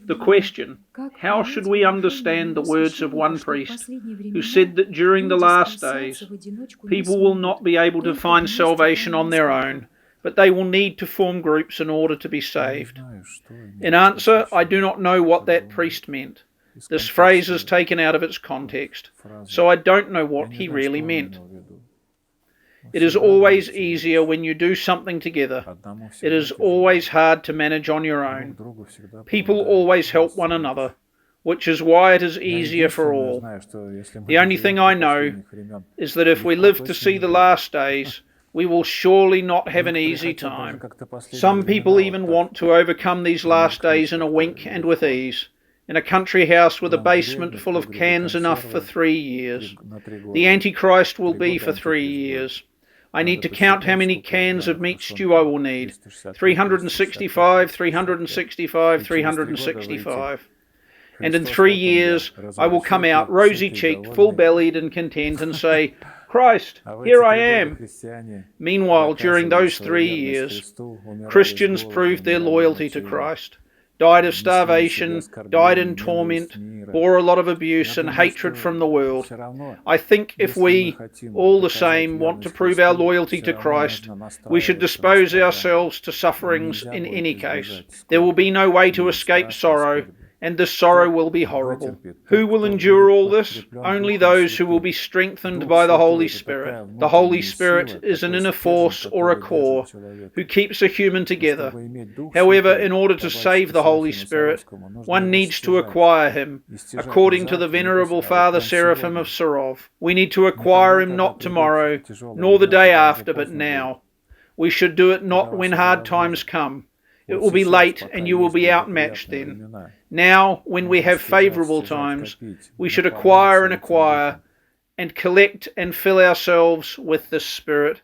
The question, how should we understand the words of one priest who said that during the last days, people will not be able to find salvation on their own, but they will need to form groups in order to be saved? In answer, I do not know what that priest meant. This phrase is taken out of its context, so I don't know what he really meant. It is always easier when you do something together. It is always hard to manage on your own. People always help one another, which is why it is easier for all. The only thing I know is that if we live to see the last days, we will surely not have an easy time. Some people even want to overcome these last days in a wink and with ease, in a country house with a basement full of cans enough for 3 years. The Antichrist will be for 3 years. I need to count how many cans of meat stew I will need. 365, 365, 365. And in 3 years I will come out rosy-cheeked, full-bellied and content and say, Christ, here I am. Meanwhile, during those 3 years, Christians proved their loyalty to Christ, died of starvation, died in torment, bore a lot of abuse and hatred from the world. I think if we, all the same, want to prove our loyalty to Christ, we should dispose ourselves to sufferings in any case. There will be no way to escape sorrow, and this sorrow will be horrible. Who will endure all this? Only those who will be strengthened by the Holy Spirit. The Holy Spirit is an inner force or a core who keeps a human together. However, in order to save the Holy Spirit, one needs to acquire him, according to the Venerable Father Seraphim of Sarov. We need to acquire him not tomorrow, nor the day after, but now. We should do it not when hard times come. It will be late and you will be outmatched then. Now, when we have favourable times, we should acquire and collect and fill ourselves with this Spirit,